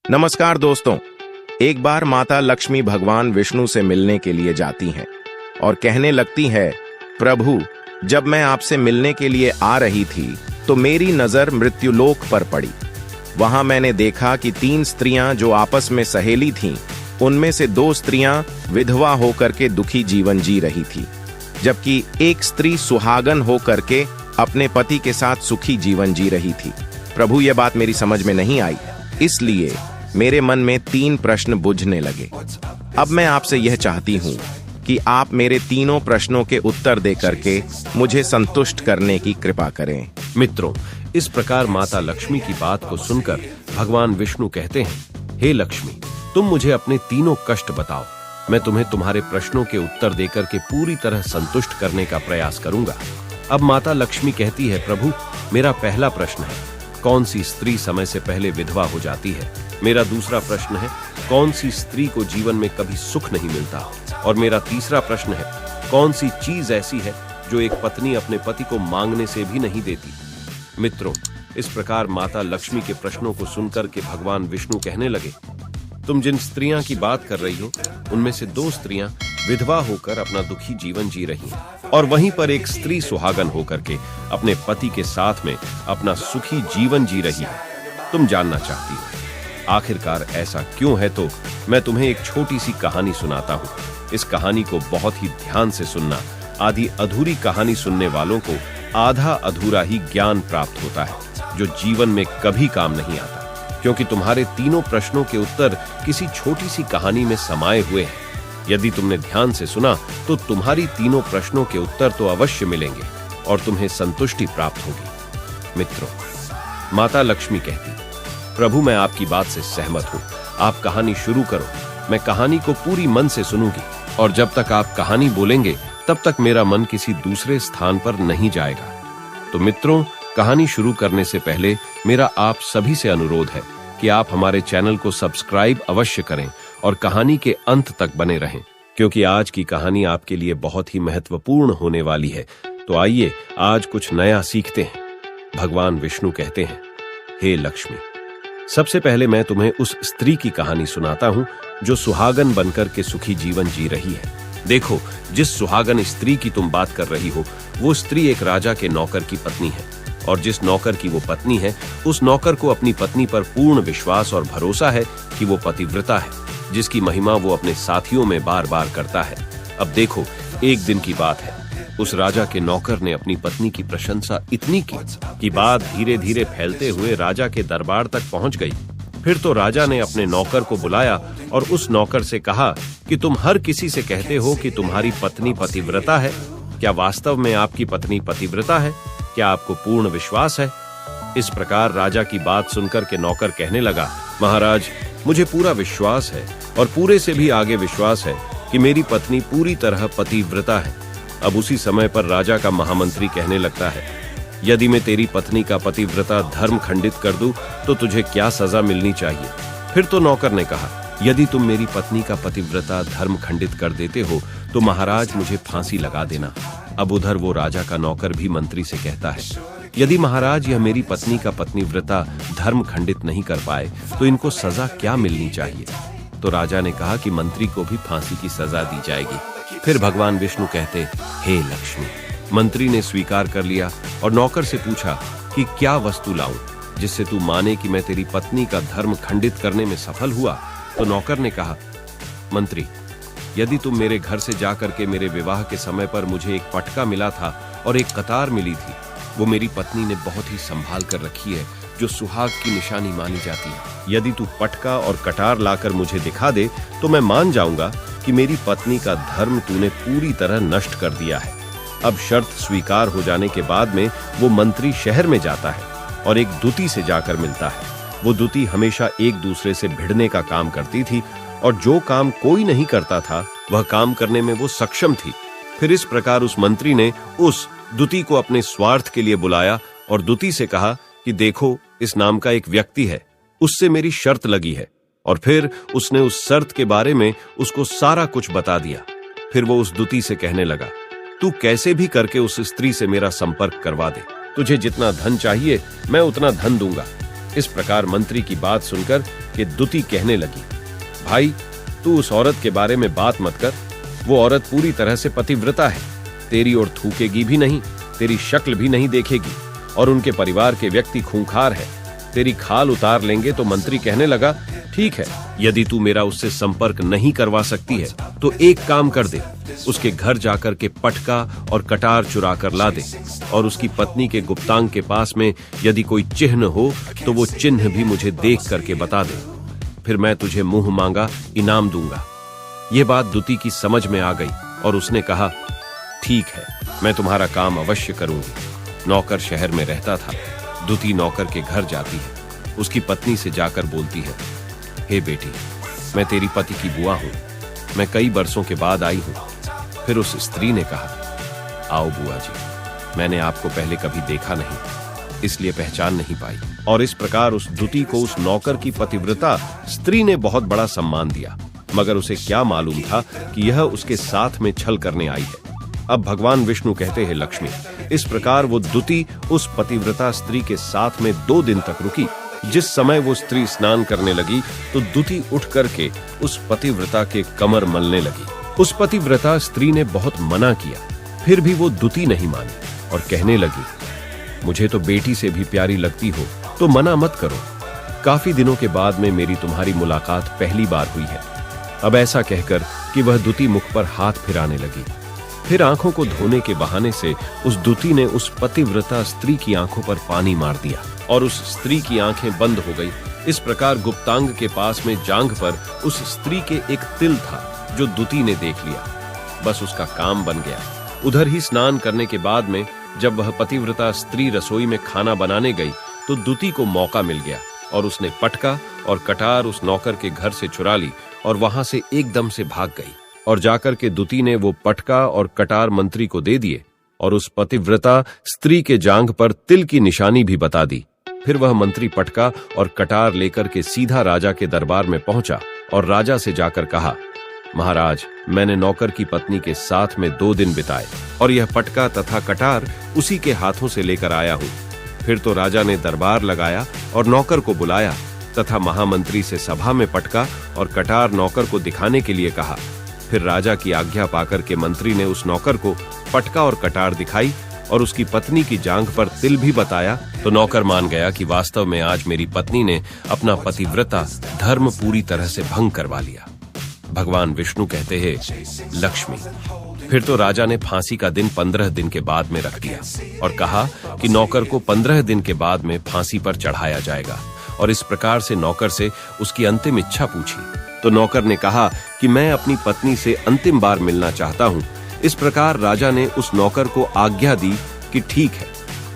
नमस्कार दोस्तों। एक बार माता लक्ष्मी भगवान विष्णु से मिलने के लिए जाती हैं और कहने लगती है, प्रभु, जब मैं आपसे मिलने के लिए आ रही थी तो मेरी नजर मृत्युलोक पर पड़ी। वहां मैंने देखा कि 3 स्त्रियां जो आपस में सहेली थीं, उनमें से 2 स्त्रियां विधवा होकर के दुखी जीवन जी रही थी, जबकि एक स्त्री सुहागन होकर के अपने पति के साथ सुखी जीवन जी रही थी। प्रभु, यह बात मेरी समझ में नहीं आई, इसलिए मेरे मन में 3 प्रश्न बुझने लगे। अब मैं आपसे यह चाहती हूँ कि आप मेरे तीनों प्रश्नों के उत्तर दे करके मुझे संतुष्ट करने की कृपा करें। मित्रों, इस प्रकार माता लक्ष्मी की बात को सुनकर भगवान विष्णु कहते हैं, हे लक्ष्मी, तुम मुझे अपने तीनों कष्ट बताओ। मैं तुम्हें तुम्हारे प्रश्नों के उत्तर देकर के पूरी तरह संतुष्ट करने का प्रयास करूंगा। अब माता लक्ष्मी कहती है, प्रभु, मेरा पहला प्रश्न है, कौन सी स्त्री समय से पहले विधवा हो जाती है? मेरा दूसरा प्रश्न है, कौन सी स्त्री को जीवन में कभी सुख नहीं मिलता? और मेरा तीसरा प्रश्न है, कौन सी चीज ऐसी है जो एक पत्नी अपने पति को मांगने से भी नहीं देती? मित्रों, इस प्रकार माता लक्ष्मी के प्रश्नों को सुनकर के भगवान विष्णु कहने लगे, तुम जिन स्त्रियां की बात कर रही हो, उनमें से 2 स्त्रियां विधवा होकर अपना दुखी जीवन जी रही हैं, और वहीं पर एक स्त्री सुहागन होकर के अपने पति के साथ में अपना सुखी जीवन जी रही है। तुम जानना चाहती हो आखिरकार ऐसा क्यों है? तो मैं तुम्हें एक छोटी सी कहानी सुनाता हूँ। इस कहानी को बहुत ही ध्यान से सुनना। आधी अधूरी कहानी सुनने वालों को आधा अधूरा ही ज्ञान प्राप्त होता है, जो जीवन में कभी काम नहीं आता, क्योंकि तुम्हारे तीनों प्रश्नों के उत्तर किसी छोटी सी कहानी में समाये हुए हैं। यदि तुमने ध्यान से सुना तो तुम्हारी तीनों प्रश्नों के उत्तर तो अवश्य मिलेंगे और तुम्हें संतुष्टि प्राप्त होगी। मित्रों, माता लक्ष्मी कहती, प्रभु, मैं आपकी बात से सहमत हूँ, आप कहानी शुरू करो। मैं कहानी को पूरी मन से सुनूंगी, और जब तक आप कहानी बोलेंगे तब तक मेरा मन किसी दूसरे स्थान पर नहीं जाएगा। तो मित्रों, कहानी शुरू करने से पहले मेरा आप सभी से अनुरोध है कि आप हमारे चैनल को सब्सक्राइब अवश्य करें और कहानी के अंत तक बने रहें, क्योंकि आज की कहानी आपके लिए बहुत ही महत्वपूर्ण होने वाली है। तो आइए आज कुछ नया सीखते हैं। भगवान विष्णु कहते हैं, हे लक्ष्मी, सबसे पहले मैं तुम्हें उस स्त्री की कहानी सुनाता हूं जो सुहागन बनकर के सुखी जीवन जी रही है। देखो, जिस सुहागन स्त्री की तुम बात कर रही हो, वो स्त्री एक राजा के नौकर की पत्नी है, और जिस नौकर की वो पत्नी है, उस नौकर को अपनी पत्नी पर पूर्ण विश्वास और भरोसा है कि वो पतिव्रता है, जिसकी महिमा वो अपने साथियों में बार बार करता है। अब देखो, एक दिन की बात है, उस राजा के नौकर ने अपनी पत्नी की प्रशंसा इतनी की कि बात धीरे धीरे फैलते हुए राजा के दरबार तक पहुंच गई। फिर तो राजा ने अपने नौकर को बुलाया और उस नौकर से कहा कि तुम हर किसी से कहते हो कि तुम्हारी पत्नी पतिव्रता है। क्या वास्तव में आपकी पत्नी पतिव्रता है? क्या आपको पूर्ण विश्वास है? इस प्रकार राजा की बात सुनकर के नौकर कहने लगा, महाराज, मुझे पूरा विश्वास है और पूरे से भी आगे विश्वास है कि मेरी पत्नी पूरी तरह पतिव्रता है। अब उसी समय पर राजा का महामंत्री कहने लगता है, यदि मैं तेरी पत्नी का पतिव्रता धर्म खंडित कर दूं तो तुझे क्या सजा मिलनी चाहिए? फिर तो नौकर ने कहा, यदि तुम मेरी पत्नी का पतिव्रता धर्म खंडित कर देते हो तो महाराज मुझे फांसी लगा देना। अब उधर वो राजा का नौकर भी मंत्री से कहता है, यदि महाराज यह मेरी पत्नी का पतिव्रता धर्म खंडित नहीं कर पाए तो इनको सजा क्या मिलनी चाहिए? तो राजा ने कहा कि मंत्री को भी फांसी की सजा दी जाएगी। फिर भगवान विष्णु कहते, हे लक्ष्मी, मंत्री ने स्वीकार कर लिया और नौकर से पूछा कि क्या वस्तु लाऊं जिससे तू माने कि मैं तेरी पत्नी का धर्म खंडित करने में सफल हुआ? तो नौकर ने कहा, मंत्री, यदि तुम मेरे घर से जाकर के मेरे विवाह के समय पर मुझे एक पटका मिला था और एक कतार मिली थी, वो मेरी पत्नी ने बहुत ही संभाल कर रखी है, जो सुहाग की निशानी मानी जाती है। यदि तू पटका और कटार लाकर मुझे दिखा दे तो मैं मान जाऊंगा कि मेरी पत्नी का धर्म तूने पूरी तरह नष्ट कर दिया है। अब शर्त स्वीकार हो जाने के बाद में वो मंत्री शहर में जाता है और एक दूती से जाकर मिलता है। वो दूती हमेशा एक दूसरे से भिड़ने का काम करती थी, और जो काम कोई नहीं करता था वह काम करने में वो सक्षम थी। फिर इस प्रकार उस मंत्री ने उस दूती को अपने स्वार्थ के लिए बुलाया और दूती से कहा कि देखो, इस नाम का एक व्यक्ति है, उससे मेरी शर्त लगी है। और फिर उसने उस शर्त के बारे में उसको सारा कुछ बता दिया। फिर वो उस दूती से कहने लगा, तू कैसे भी करके उस स्त्री से मेरा संपर्क करवा दे, तुझे जितना धन चाहिए मैं उतना धन दूंगा। इस प्रकार मंत्री की बात सुनकर कि दुती कहने लगी, भाई तू उस औरत के बारे में बात मत कर। वो औरत पूरी तरह से पतिव्रता है, तेरी ओर थूकेगी भी नहीं, तेरी शक्ल भी नहीं देखेगी, और उनके परिवार के व्यक्ति खूंखार है, तेरी खाल उतार लेंगे। तो मंत्री कहने लगा, ठीक है, यदि तू मेरा उससे संपर्क नहीं करवा सकती है तो एक काम कर दे, उसके घर जाकर के पटका और कटार चुरा कर ला दे, और उसकी पत्नी के गुप्तांग के पास में यदि कोई चिन्ह हो तो वो चिन्ह भी मुझे देख करके बता दे, फिर मैं तुझे मुंह मांगा इनाम दूंगा। ये बात दुती की समझ में आ गई और उसने कहा, ठीक है, मैं तुम्हारा काम अवश्य करूंगी। नौकर शहर में रहता था। दुती नौकर के घर जाती है, उसकी पत्नी से जाकर बोलती है, हे बेटी, मैं तेरी पति की बुआ हूं, मैं कई बरसों के बाद आई हूं। फिर उस स्त्री ने कहा, आओ बुआ जी, मैंने आपको पहले कभी देखा नहीं, इसलिए पहचान नहीं पाई। और इस प्रकार उस दुती को उस नौकर की पतिव्रता स्त्री ने बहुत बड़ा सम्मान दिया, मगर उसे क्या मालूम था कि यह उसके साथ में छल करने आई है। अब भगवान विष्णु कहते हैं, लक्ष्मी, इस प्रकार वो दुती उस पतिव्रता स्त्री के साथ में 2 दिन तक रुकी। जिस समय वो स्त्री स्नान करने लगी तो दुती उठ करके उस पतिव्रता के कमर मलने लगी। उस पतिव्रता स्त्री ने बहुत मना किया, फिर भी वो दुती नहीं मानी और कहने लगी, मुझे तो बेटी से भी प्यारी लगती हो तो मना मत करो। काफी दिनों के बाद में मेरी तुम्हारी मुलाकात पहली बार हुई है। अब ऐसा कहकर कि वह दुती मुख पर हाथ फिराने लगी। फिर आंखों को धोने के बहाने से उस दुती ने उस पतिव्रता स्त्री की आंखों पर पानी मार दिया और उस स्त्री की आंखें बंद हो गई। इस प्रकार गुप्तांग के पास में जांघ पर उस स्त्री के एक तिल था जो दुती ने देख लिया। बस उसका काम बन गया। उधर ही स्नान करने के बाद में जब वह पतिव्रता स्त्री रसोई में खाना बनाने गई तो दुती को मौका मिल गया और उसने पटका और कटार उस नौकर के घर से चुरा ली और वहां से एकदम से भाग गई। और जाकर के दुती ने वो पटका और कटार मंत्री को दे दिए और उस पतिव्रता स्त्री के जांघ पर तिल की निशानी भी बता दी। फिर वह मंत्री पटका और कटार लेकर के सीधा राजा के दरबार में पहुंचा और राजा से जाकर कहा, महाराज, मैंने नौकर की पत्नी के साथ में 2 दिन बिताए और यह पटका तथा कटार उसी के हाथों से लेकर आया हूं। फिर तो राजा ने दरबार लगाया और नौकर को बुलाया तथा महामंत्री से सभा में पटका और कटार नौकर को दिखाने के लिए कहा। फिर राजा की आज्ञा पाकर के मंत्री ने उस नौकर को पटका और कटार दिखाई और उसकी पत्नी की जांघ पर तिल भी बताया। तो नौकर मान गया कि वास्तव में आज मेरी पत्नी ने अपना पतिव्रता धर्म पूरी तरह से भंग करवा लिया। भगवान विष्णु कहते हैं, लक्ष्मी, फिर तो राजा ने फांसी का दिन 15 दिन के बाद में रख दिया और कहा कि नौकर को 15 दिन के बाद में फांसी पर चढ़ाया जाएगा। और इस प्रकार से नौकर से उसकी अंतिम इच्छा पूछी तो नौकर ने कहा कि मैं अपनी पत्नी से अंतिम बार मिलना चाहता हूं। इस प्रकार राजा ने उस नौकर को आज्ञा दी कि ठीक है,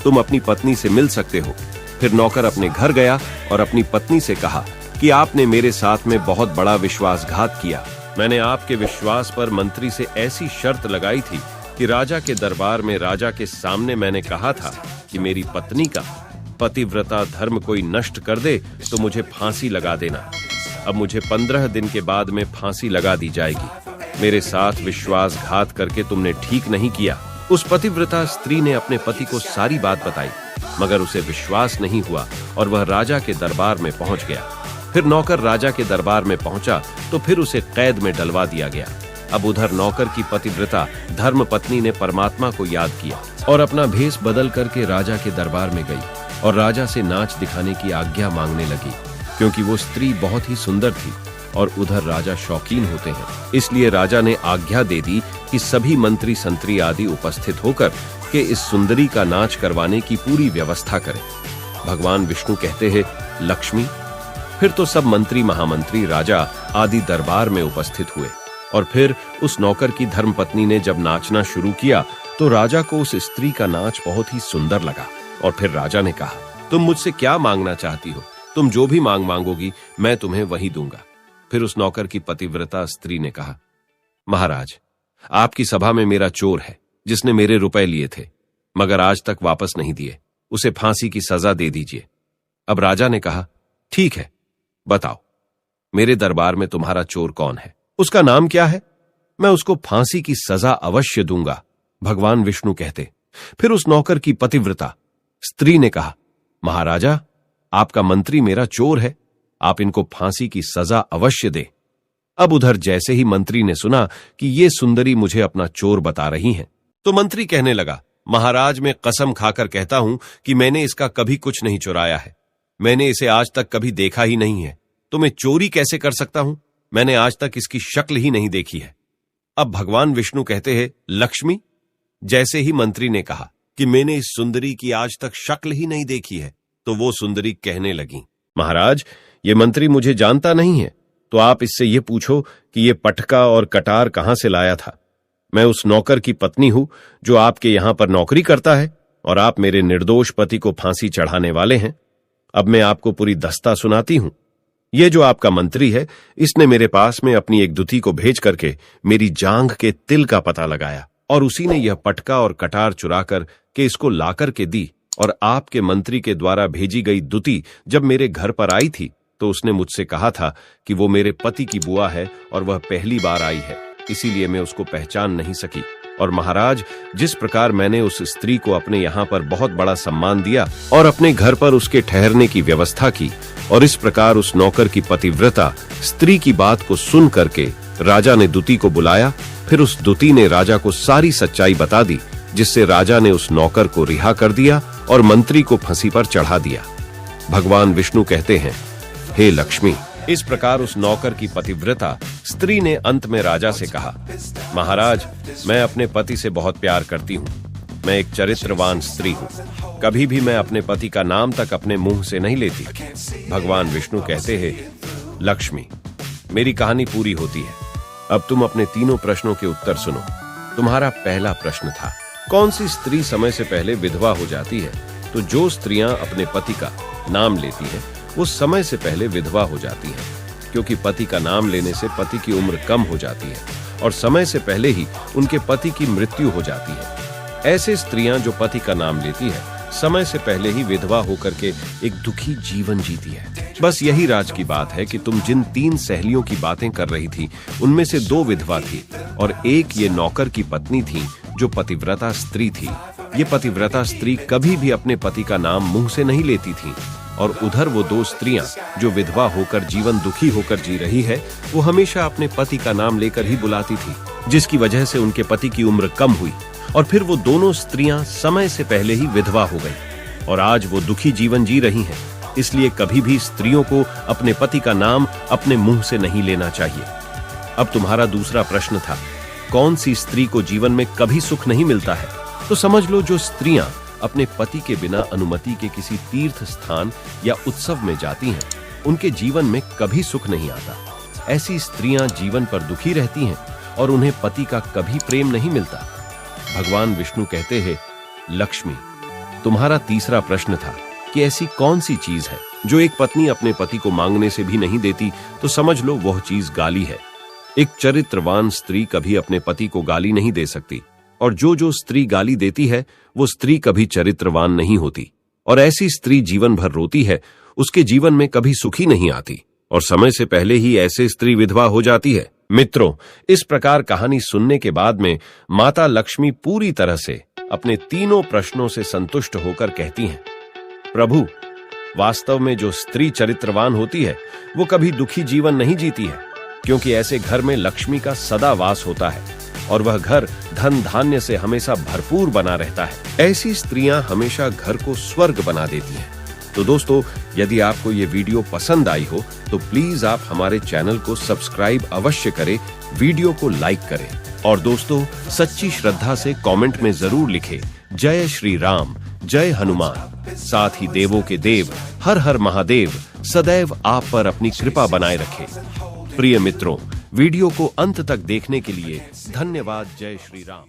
तुम अपनी पत्नी से मिल सकते हो। फिर नौकर अपने घर गया और अपनी पत्नी से कहा कि आपने मेरे साथ में बहुत बड़ा विश्वासघात किया। मैंने आपके विश्वास पर मंत्री से ऐसी शर्त लगाई थी कि राजा के दरबार में राजा के सामने मैंने कहा था कि मेरी पत्नी का पतिव्रता धर्म कोई नष्ट कर दे तो मुझे फांसी लगा देना। अब मुझे 15 दिन के बाद में फांसी लगा दी जाएगी। मेरे साथ विश्वासघात करके तुमने ठीक नहीं किया। उस पतिव्रता स्त्री ने अपने पति को सारी बात बताई, मगर उसे विश्वास नहीं हुआ और वह राजा के दरबार में पहुंच गया। फिर नौकर राजा के दरबार में पहुंचा तो फिर उसे कैद में डलवा दिया गया। अब उधर नौकर की पतिव्रता धर्म पत्नी ने परमात्मा को याद किया और अपना भेष बदल करके राजा के दरबार में गई और राजा से नाच दिखाने की आज्ञा मांगने लगी, क्योंकि वो स्त्री बहुत ही सुंदर थी और उधर राजा शौकीन होते हैं। इसलिए राजा ने आज्ञा दे दी कि सभी मंत्री संतरी आदि उपस्थित होकर के इस सुंदरी का नाच करवाने की पूरी व्यवस्था करें। भगवान विष्णु कहते हैं, लक्ष्मी, फिर तो सब मंत्री महामंत्री राजा आदि दरबार में उपस्थित हुए और फिर उस नौकर की धर्मपत्नी ने जब नाचना शुरू किया तो राजा को उस स्त्री का नाच बहुत ही सुंदर लगा। और फिर राजा ने कहा, तुम मुझसे क्या मांगना चाहती हो? तुम जो भी मांगोगी मैं तुम्हें वही दूंगा। फिर उस नौकर की पतिव्रता स्त्री ने कहा, महाराज, आपकी सभा में मेरा चोर है जिसने मेरे रुपए लिए थे मगर आज तक वापस नहीं दिए, उसे फांसी की सजा दे दीजिए। अब राजा ने कहा, ठीक है, बताओ मेरे दरबार में तुम्हारा चोर कौन है, उसका नाम क्या है? मैं उसको फांसी की सजा अवश्य दूंगा। भगवान विष्णु कहते, फिर उस नौकर की पतिव्रता स्त्री ने कहा, महाराजा, आपका मंत्री मेरा चोर है, आप इनको फांसी की सजा अवश्य दे। अब उधर जैसे ही मंत्री ने सुना कि ये सुंदरी मुझे अपना चोर बता रही हैं, तो मंत्री कहने लगा, महाराज मैं कसम खाकर कहता हूं कि मैंने इसका कभी कुछ नहीं चुराया है। मैंने इसे आज तक कभी देखा ही नहीं है, तो मैं चोरी कैसे कर सकता हूं? मैंने आज तक इसकी शक्ल ही नहीं देखी है। अब भगवान विष्णु कहते हैं, लक्ष्मी। जैसे ही मंत्री ने कहा कि मैंने इस सुंदरी की आज तक शक्ल ही नहीं देखी है, तो वो सुंदरी कहने लगी, महाराज ये मंत्री मुझे जानता नहीं है, तो आप इससे ये पूछो कि ये पटका और कटार कहां से लाया था। मैं उस नौकर की पत्नी हूं जो आपके यहां पर नौकरी करता है, और आप मेरे निर्दोष पति को फांसी चढ़ाने वाले हैं। अब मैं आपको पूरी दस्ता सुनाती हूं। ये जो आपका मंत्री है, इसने मेरे पास में अपनी एक दुती को भेज करके मेरी जांघ के तिल का पता लगाया, और उसी ने यह पटका और कटार चुराकर के इसको लाकर के दी। और आपके मंत्री के द्वारा भेजी गई दुती जब मेरे घर पर आई थी, तो उसने मुझसे कहा था कि वो मेरे पति की बुआ है और वह पहली बार आई है, इसीलिए मैं उसको पहचान नहीं सकी। और महाराज, जिस प्रकार मैंने उस स्त्री को अपने यहाँ पर बहुत बड़ा सम्मान दिया और अपने घर पर उसके ठहरने की व्यवस्था की, और इस प्रकार उस नौकर की पतिव्रता स्त्री की बात को सुन करके राजा ने दुती को बुलाया। फिर उस दुती ने राजा को सारी सच्चाई बता दी, जिससे राजा ने उस नौकर को रिहा कर दिया और मंत्री को फांसी पर चढ़ा दिया। भगवान विष्णु कहते हैं, हे लक्ष्मी। इस प्रकार उस नौकर की पतिव्रता स्त्री ने अंत में राजा से कहा, महाराज मैं अपने पति से बहुत प्यार करती हूँ। मैं एक चरित्रवान स्त्री हूँ, कभी भी मैं अपने पति का नाम तक अपने मुंह से नहीं लेती। भगवान विष्णु कहते हैं, लक्ष्मी मेरी कहानी पूरी होती है। अब तुम अपने तीनों प्रश्नों के उत्तर सुनो। तुम्हारा पहला प्रश्न था, कौन सी स्त्री समय से पहले विधवा हो जाती है? तो जो स्त्रियां अपने पति का नाम लेती हैं, वो समय से पहले विधवा हो जाती हैं, क्योंकि पति का नाम लेने से पति की उम्र कम हो जाती है और समय से पहले ही उनके पति की मृत्यु हो जाती है। ऐसे स्त्रियां जो पति का नाम लेती है, समय से पहले ही विधवा होकर के एक दुखी जीवन जीती है। बस यही राज की बात है कि तुम जिन 3 सहेलियों की बातें कर रही थी, उनमें से 2 विधवा थी और एक ये नौकर की पत्नी थी जो पतिव्रता स्त्री थी। ये पतिव्रता स्त्री कभी भी अपने पति का नाम मुंह से नहीं लेती थी, और उधर वो 2 स्त्रियां जो विधवा होकर जीवन दुखी होकर जी रही है, वो हमेशा अपने पति का नाम लेकर ही बुलाती थी, जिसकी वजह से उनके पति की उम्र कम हुई और फिर वो दोनों स्त्रियां समय से पहले ही विधवा हो गई और आज वो दुखी जीवन जी रही हैं। इसलिए कभी भी स्त्रियों को अपने पति का नाम अपने मुंह से नहीं लेना चाहिए। अब तुम्हारा दूसरा प्रश्न था, कौन सी स्त्री को जीवन में कभी सुख नहीं मिलता है? तो समझ लो, जो स्त्रियां अपने पति के बिना अनुमति के किसी तीर्थ स्थान या उत्सव में जाती हैं, उनके जीवन में कभी सुख नहीं आता। ऐसी स्त्रियां जीवन पर दुखी रहती हैं और उन्हें पति का कभी प्रेम नहीं मिलता। भगवान विष्णु कहते हैं, लक्ष्मी तुम्हारा तीसरा प्रश्न था कि ऐसी कौन सी चीज है जो एक पत्नी अपने पति को मांगने से भी नहीं देती? तो समझ लो वह चीज गाली है। एक चरित्रवान स्त्री कभी अपने पति को गाली नहीं दे सकती, और जो स्त्री गाली देती है वो स्त्री कभी चरित्रवान नहीं होती, और ऐसी स्त्री जीवन भर रोती है, उसके जीवन में कभी सुखी नहीं आती और समय से पहले ही ऐसे स्त्री विधवा हो जाती है। मित्रों, इस प्रकार कहानी सुनने के बाद में माता लक्ष्मी पूरी तरह से अपने तीनों प्रश्नों से संतुष्ट होकर कहती हैं, प्रभु वास्तव में जो स्त्री चरित्रवान होती है वो कभी दुखी जीवन नहीं जीती है, क्योंकि ऐसे घर में लक्ष्मी का सदा वास होता है और वह घर धन धान्य से हमेशा भरपूर बना रहता है। ऐसी स्त्रियां हमेशा घर को स्वर्ग बना देती हैं। तो दोस्तों, यदि आपको ये वीडियो पसंद आई हो तो प्लीज आप हमारे चैनल को सब्सक्राइब अवश्य करें, वीडियो को लाइक करें और दोस्तों सच्ची श्रद्धा से कमेंट में जरूर लिखें, जय श्री राम, जय हनुमान। साथ ही देवों के देव हर हर महादेव सदैव आप पर अपनी कृपा बनाए रखे। प्रिय मित्रों, वीडियो को अंत तक देखने के लिए धन्यवाद। जय श्री राम।